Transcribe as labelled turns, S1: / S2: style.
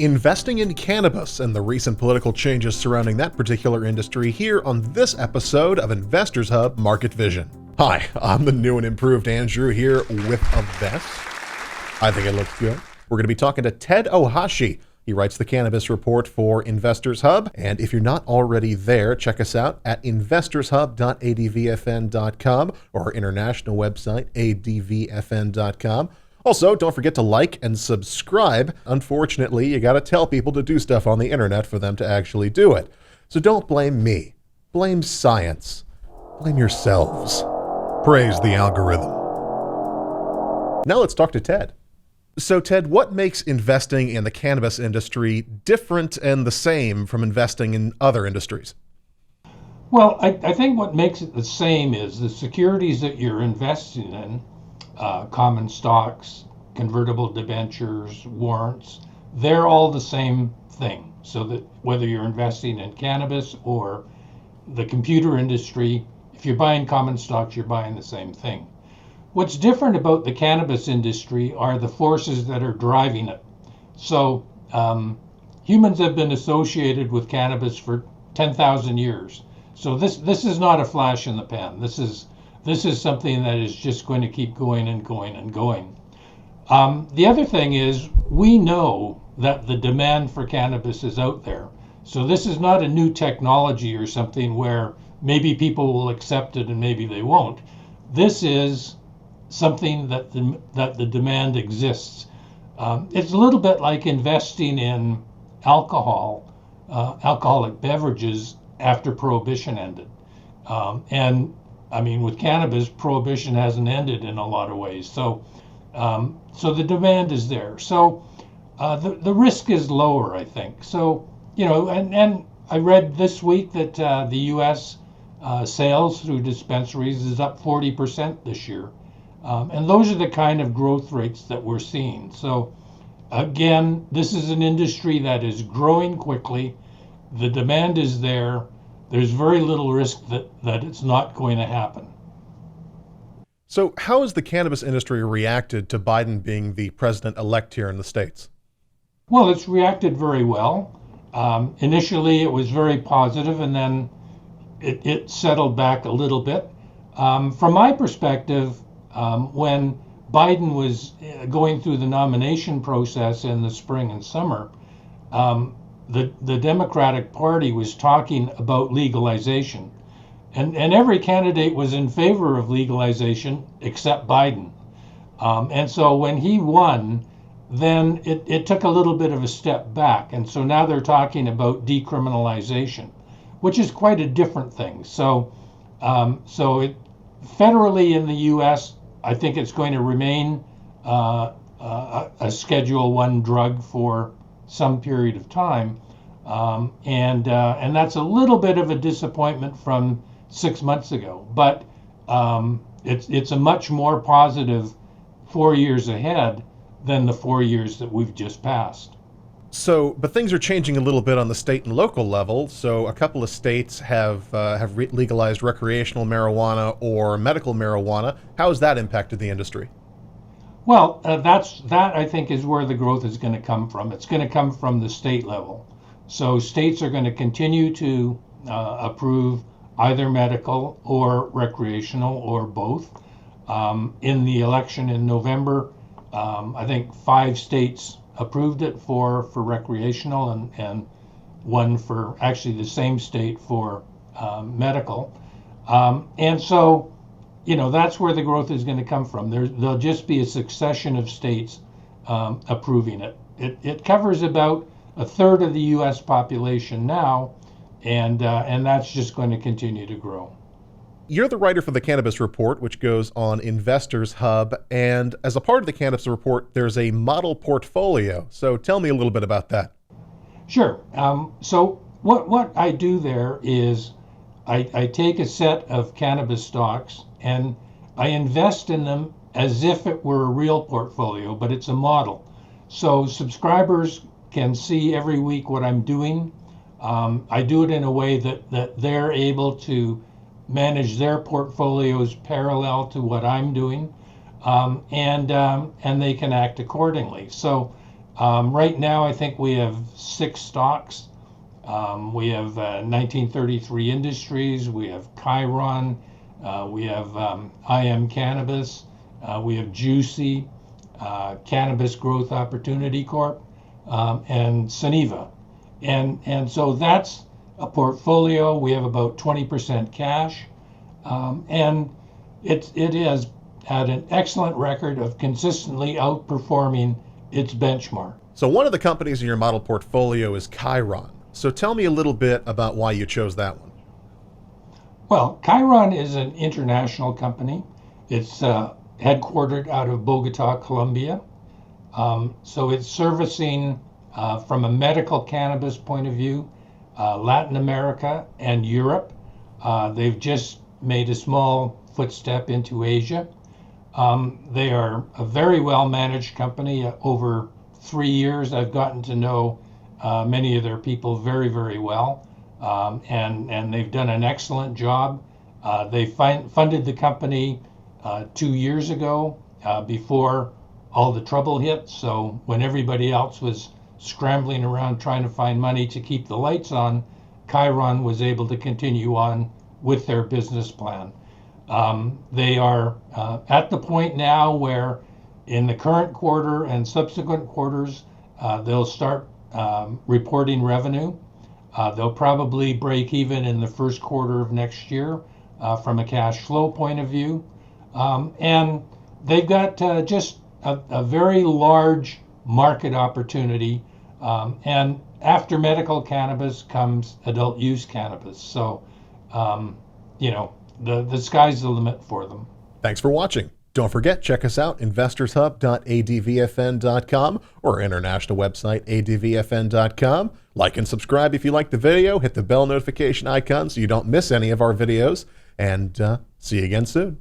S1: Investing in cannabis and the recent political changes surrounding that particular industry here on this episode of Investors Hub Market Vision. Hi, I'm the new and improved Andrew here with a vest. I think it looks good. We're going to be talking to Ted Ohashi. He writes the Cannabis Report for Investors Hub. And if you're not already there, check us out at investorshub.advfn.com or our international website, advfn.com. Also, don't forget to like and subscribe. Unfortunately, you gotta tell people to do stuff on the internet for them to actually do it. So don't blame me. Blame science. Blame yourselves. Praise the algorithm. Now let's talk to Ted. So Ted, what makes investing in the cannabis industry different and the same from investing in other industries?
S2: Well, I think what makes it the same is the securities that you're investing in, common stocks, convertible debentures, warrants, they're all the same thing. So that whether you're investing in cannabis or the computer industry, if you're buying common stocks, you're buying the same thing. What's different about the cannabis industry are the forces that are driving it. So humans have been associated with cannabis for 10,000 years. So this is not a flash in the pan. This is something that is just going to keep going and going and going. The other thing is we know that the demand for cannabis is out there. So this is not a new technology or something where maybe people will accept it and maybe they won't. This is something that the demand exists. It's a little bit like investing in alcoholic beverages after prohibition ended. And I mean, with cannabis, prohibition hasn't ended in a lot of ways. So the demand is there. So the risk is lower, I think. So, and I read this week that the U.S. Sales through dispensaries is up 40% this year. And those are the kind of growth rates that we're seeing. So again, this is an industry that is growing quickly. The demand is there. There's very little risk that it's not going to happen.
S1: So how has the cannabis industry reacted to Biden being the president-elect here in the States?
S2: Well, it's reacted very well. Initially, it was very positive, and then it settled back a little bit. From my perspective, when Biden was going through the nomination process in the spring and summer, the Democratic Party was talking about legalization. And every candidate was in favor of legalization except Biden. And so when he won, then it took a little bit of a step back. And so now they're talking about decriminalization, which is quite a different thing. So federally in the U.S., I think it's going to remain a Schedule I drug for some period of time, and that's a little bit of a disappointment from 6 months ago. But it's a much more positive 4 years ahead than the 4 years that we've just passed.
S1: So, but things are changing a little bit on the state and local level. So a couple of states have legalized recreational marijuana or medical marijuana. How has that impacted the industry?
S2: Well, that I think is where the growth is going to come from. It's going to come from the state level. So states are going to continue to approve either medical or recreational or both. In the election in November, I think 5 states approved it for recreational and one for actually the same state for medical. And so, that's where the growth is going to come from. There'll just be a succession of states approving it. It covers about a third of the U.S. population now, and that's just going to continue to grow.
S1: You're the writer for the Cannabis Report, which goes on Investors Hub, and as a part of the Cannabis Report, there's a model portfolio. So tell me a little bit about that.
S2: Sure. So what I do there is I take a set of cannabis stocks and I invest in them as if it were a real portfolio, but it's a model. So subscribers can see every week what I'm doing. I do it in a way that they're able to manage their portfolios parallel to what I'm doing, and they can act accordingly. So Right now, I think we have 6 stocks. We have 1933 Industries, we have Khiron, we have IM Cannabis, we have Juicy, Cannabis Growth Opportunity Corp, and Suniva. And so that's a portfolio. We have about 20% cash, and it has had an excellent record of consistently outperforming its benchmark.
S1: So one of the companies in your model portfolio is Khiron. So tell me a little bit about why you chose that one.
S2: Well, Khiron is an international company. It's headquartered out of Bogota, Colombia. So it's servicing, from a medical cannabis point of view, Latin America and Europe. They've just made a small footstep into Asia. They are a very well managed company. Over 3 years, I've gotten to know many of their people very, very well. And they've done an excellent job. They funded the company 2 years ago, before all the trouble hit. So when everybody else was scrambling around trying to find money to keep the lights on, Khiron was able to continue on with their business plan. They are at the point now where in the current quarter and subsequent quarters, they'll start reporting revenue. They'll probably break even in the first quarter of next year from a cash flow point of view. And they've got just a very large market opportunity. And after medical cannabis comes adult use cannabis. So, the sky's the limit for them.
S1: Thanks for watching. Don't forget, check us out, investorshub.advfn.com or our international website, advfn.com. Like and subscribe if you like the video. Hit the bell notification icon so you don't miss any of our videos. And see you again soon.